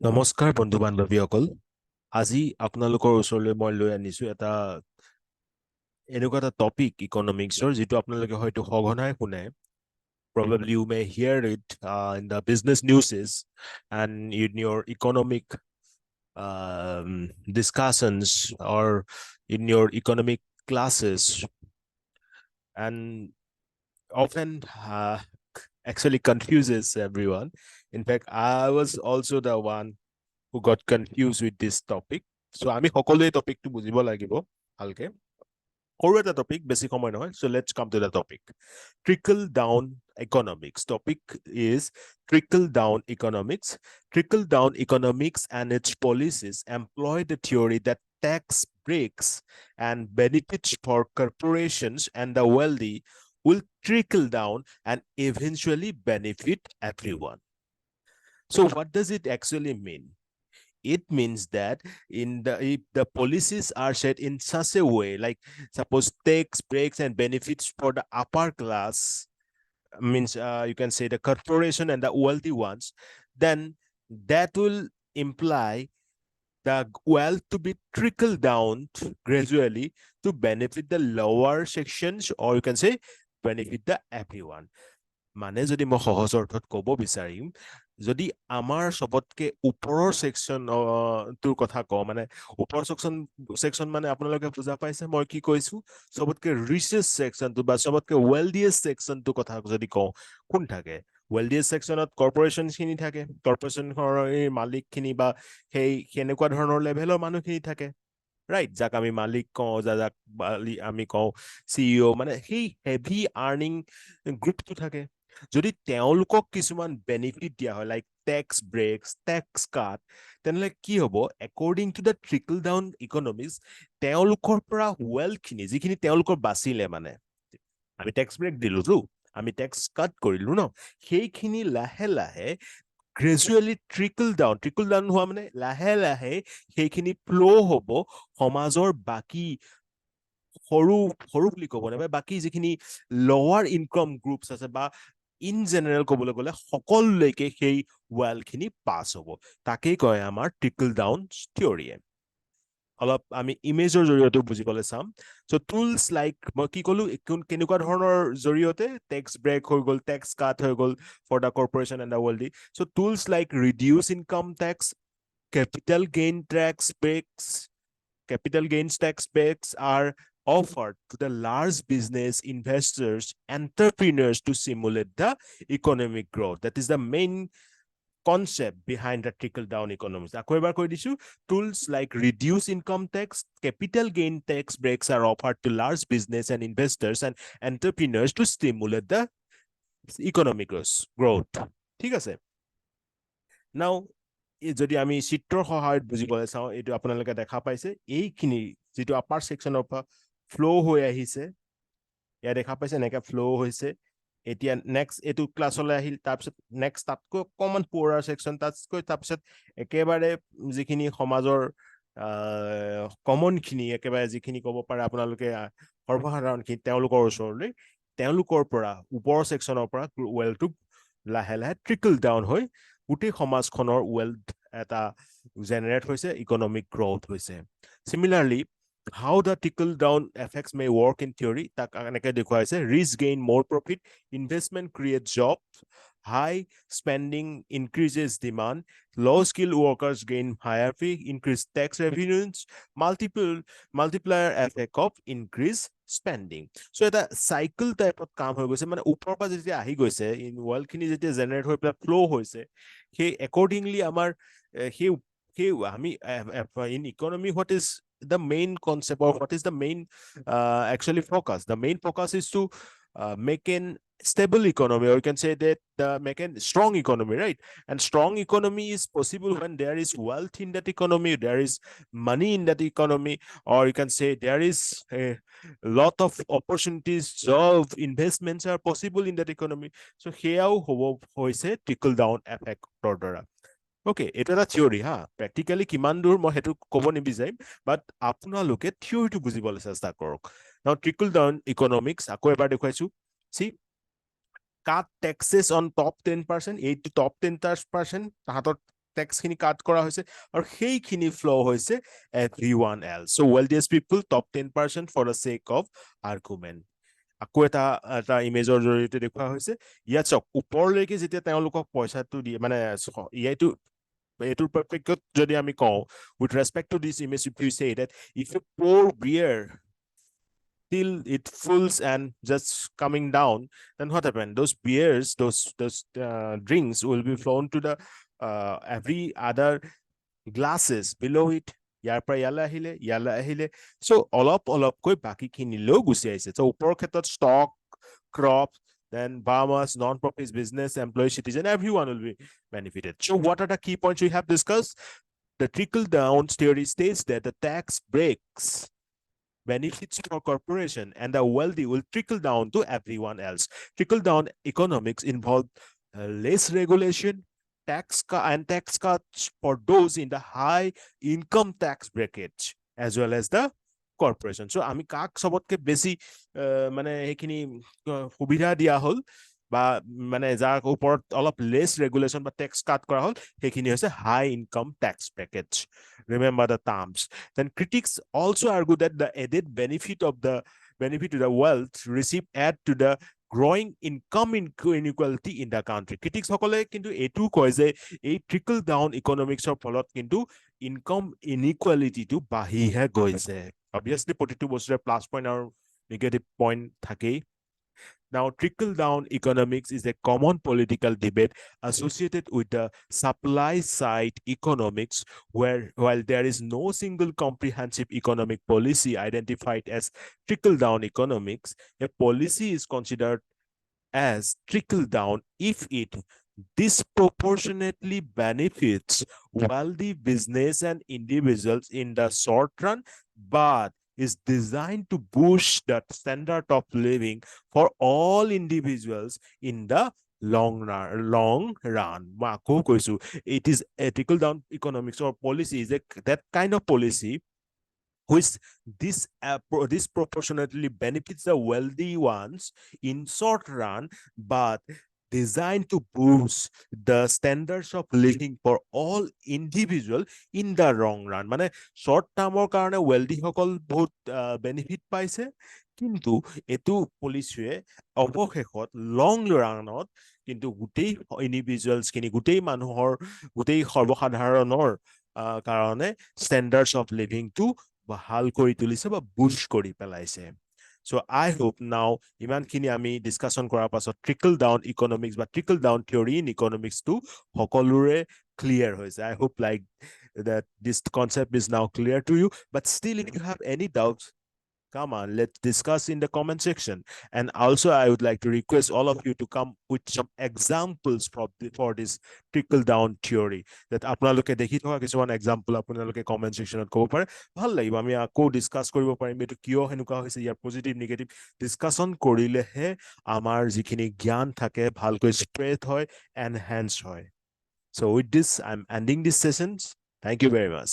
নমস্কাৰ বন্ধু বান্ধৱীসকল। আজি আপোনালোকৰ ওচৰলৈ মই লৈ আনিছো এনেকুৱা এটা টপিক ইকনমিক্সৰ যিটো আপোনালোকে হয়তো সঘনাই শুনে. Probably you may hear it in the business newses and in your economic discussions or in your economic classes, and often actually confuses everyone. In fact, I was also the one who got confused with this topic. So আমি সকলোৱে টপিকটো বুজিব লাগিব ভালকে। সৰু এটা topic, বেছি সময় নহয়। So let's come to the topic. Trickle down economics. Topic is trickle down economics. Trickle down economics and its policies employ the theory that tax breaks and benefits for corporations and the wealthy will trickle down and eventually benefit everyone. So what does it actually mean? It means that if the policies are set in such a way, like suppose tax breaks and benefits for the upper class, means you can say the corporation and the wealthy ones, then that will imply the wealth to be trickled down gradually to benefit the lower sections, or you can say benefit the everyone. মানে যদি মই সহজ অৰ্থত ক'ব বিচাৰিম, যদি আমাৰ সবতকে ওপৰৰ সেকশন তোৰ কথা কওঁ, মানে ওপৰৰ সেকশন মানে আপোনালোকে বুজা পাইছে মই কি কৈছো, সবতকে ৰিচেষ্ট সেকশনটো বা সবতকে ৱেলডিয়েষ্ট সেকশনটো কথা যদি কওঁ, কোন থাকে? ৱেলডিয়েষ্ট সেকশনত কৰ্পোৰেচন খিনি থাকে, কৰ্পোৰেচনৰ মালিক খিনি বা সেই সেনেকুৱা ধৰণৰ লেভেলৰ মানুহখিনি থাকে, ৰাইট? যাক আমি মালিক কওঁ, যাক আমি কওঁ CEO, মানে সেই হেভি আৰ্নিং গ্ৰুপটো থাকে। যদি তেওঁলোকক কিছুমান বেনিফিট দিয়া হয়, like tax breaks, tax cut, তেনেহ'লে কি হ'ব? According to the trickle down economics, তেওঁলোকৰ পৰা ৱেলথখিনি যিখিনি তেওঁলোকৰ বাচিলে, মানে আমি টেক্স ব্ৰেক দিলোতো, আমি টেক্স কাট কৰিলো ন, সেইখিনি লাহে লাহে গ্ৰেজুৱেলি ট্ৰিকল ডাউন হোৱা মানে লাহে লাহে সেইখিনি ফ্ল' হ'ব সমাজৰ বাকী সৰু সৰু বুলি ক'ব নাপায়, বাকী যিখিনি লৱাৰ ইনকাম গ্ৰুপছ আছে বা ইন জেনেৰেল ক'বলৈ গ'লে সকলোলৈকে সেই ৱেলথখিনি পাছ হ'ব। তাকেই কয় আমাৰ ট্ৰিকল ডাউন থিয়ৰিয়ে। অলপ আমি ইমেজৰ জৰিয়তে বুজিবলৈ চাম। চ' টুলছ লাইক মই কি ক'লো, কেনেকুৱা ধৰণৰ জৰিয়তে টেক্স ব্ৰেক হৈ গ'ল, টেক্স কাট হৈ গ'ল for the corporation and the wealthy. So' tools like reduce income tax, capital gain tax breaks are offered to the large business investors, entrepreneurs to stimulate the economic growth. That is the main concept behind the trickle-down economics. আকৌ এবাৰ কৈ দিছো, tools like reduce income tax, capital gain tax breaks are offered to large business and investors and entrepreneurs to stimulate the economic growth. ঠিক আছে? Now, যদি আমি চিত্ৰৰ সহায়ত বুজিবলৈ চাওঁ, এইটো আপোনালোকে দেখা পাইছে, এইখিনি যিটো আপাৰ সেকশনৰ পৰা ফ্ল' হৈ আহিছে, ইয়াত দেখা পাইছে এনেকৈ ফ্ল' হৈছে। এতিয়া নেক্সট এইটো ক্লাছলৈ আহিল, তাৰপিছত নেক্সট তাতকৈ অকণমান পুৱৰাৰ সেকশন, তাতকৈ তাৰপিছত একেবাৰে যিখিনি সমাজৰ কমনখিনি, একেবাৰে যিখিনি ক'ব পাৰে আপোনালোকে সৰ্বসাধাৰণখিনি, তেওঁলোকৰ ওচৰলৈ, তেওঁলোকৰ পৰা ওপৰৰ সেকশনৰ পৰা ৱেলথটো লাহে লাহে ট্ৰিকল ডাউন হৈ গোটেই সমাজখনৰ ৱেলথ এটা জেনেৰেট হৈছে, ইকনমিক গ্ৰথ হৈছে। Similarly, how the trickle down effects may work in theory, তাক এনেকৈ দেখুৱাইছে, rich gain more profit, investment creates jobs, high spending increases demand, low skilled workers gain higher pay, increase tax revenues, multiplier effect of increase spending. So এটা cycle টাইপত কাম হৈ গৈছে, মানে ওপৰৰ পৰা যেতিয়া আহি গৈছে, ৱেলথখিনি যেতিয়া জেনেৰেট হৈ পেলাই ফ্ল' হৈছে, সেই একৰ্ডিংলি আমাৰ সেই আমি in economy, what is the main concept, or what is the main actually focus? The main focus is to make an stable economy, or you can say that make a strong economy, right? And strong economy is possible when there is wealth in that economy, there is money in that economy, or you can say there is a lot of opportunities, job investments are possible in that economy. So সেয়াও হ'ব হৈছে trickle down effectৰ দ্বাৰা। Okay, এইটো এটা theory, হা। Practically কিমান দূৰ মই সেইটো ক'ব নিবিচাৰিম, বাট আপোনালোকে থিয়ৰিটো বুজিবলৈ চেষ্টা কৰক। নাও ট্ৰিকল ডাউন ইকনমিক্স আকৌ এবাৰ দেখুৱাইছো। See, cut taxes on top 10%, এই টপ 10%, তাহাঁতৰ টেক্স খিনি কাট কৰা হৈছে আৰু সেইখিনি ফ্ল' হৈছে everyone else. So wealthiest people top 10% for the sake of argument. আকৌ এটা ইমেজৰ জৰিয়তে দেখুওৱা হৈছে ইয়াত চাওক ওপৰলৈকে যেতিয়া তেওঁলোকক পইচাটো দিয়ে মানে এইটোৰ পৰিপ্ৰেক্ষিতত যদি আমি কওঁ with respect to this image if you say that if you pour beer till it fulls and just coming down, then what happened? Those beers, those drinks will be flown to the every other glasses below it. ইয়াৰ পৰা ইয়ালৈ আহিলে so অলপকৈ বাকীখিনিলৈও গুচি আহিছে so ওপৰৰ ক্ষেত্ৰত stock, crop, then farmers, non-profits, business, employee, citizen, everyone will be benefited. So what are the key points we have discussed? The trickle-down theory states that the tax breaks benefits for corporation and the wealthy will trickle down to everyone else. Trickle-down economics involve less regulation, tax cuts for those in the high income tax brackets as well as the corporation. So আমি কাক সবতকে বেছি মানে এইখিনি সুবিধা দিয়া হল বা মানে যাৰ ওপৰত অলপ লেছ ৰেগুলেশ্যন বা টেক্স কাট কৰা হল সেইখিনি হৈছে high income tax package remember the terms. Then critics also argue that the added benefit to the wealth received add to the growing income inequality in the country. Critics সকলে কিন্তু এইটো কয় যে এই ট্ৰিকল ডাউন ইকনমিক্সৰ ফলত কিন্তু ইনকাম ইনইকুৱালিটিটো বাঢ়িহে গৈছে obviously প্ৰতিটো বস্তুৰে প্লাছ পইণ্ট আৰু নেগেটিভ পইণ্ট থাকেই. Now, trickle-down economics is a common political debate associated with the supply-side economics, where while there is no single comprehensive economic policy identified as trickle-down economics, a policy is considered as trickle-down if it disproportionately benefits wealthy business and individuals in the short run, but is designed to boost the standard of living for all individuals in the long run. It is a trickle-down economics or policy is that kind of policy which disproportionately benefits the wealthy ones in short run, but designed to boost the standards of living for all individual in the long run. মানে short termৰ কাৰণে wealthy সকল বহুত benefit পাইছে কিন্তু এটো পলিচিয়ে অৱশেষত লং ৰানত কিন্তু গোটেই ইন্ডিভিজুৱেলছ খিনি গোটেই মানুহৰ গোটেই সৰ্বসাধাৰণৰ কাৰণে standards of living to ভাল কৰি তুলিছে বা বুষ্ট কৰি পেলাইছে. So I hope now ইমানখিনি আমি ডিসকাশন কৰাৰ পাছত ট্ৰিকল ডাউন ইকনমিক্স বা trickle down theory in economics টু সকলোৰে clear হৈছে. I hope like that this concept is now clear to you, but still if you have any doubts, come on, let's discuss in the comment section. And also I would like to request all of you to come with some examples for this trickle down theory that আপোনালোকে দেখি থকা কিছুমান example আপোনালোকে comment সেকশনত ক'ব পাৰে ভাল লাগিব আমি আকৌ ডিসকাস কৰিব পাৰিম এটো কিয় হেনুকা হৈছে ইয়াৰ পজিটিভ নেগেটিভ ডিসকাশন কৰিলেহে আমাৰ যিখিনি জ্ঞান থাকে ভালকৈ স্প্ৰেড হয় এনহান্স হয়. So with this I'm ending this session. Thank you very much.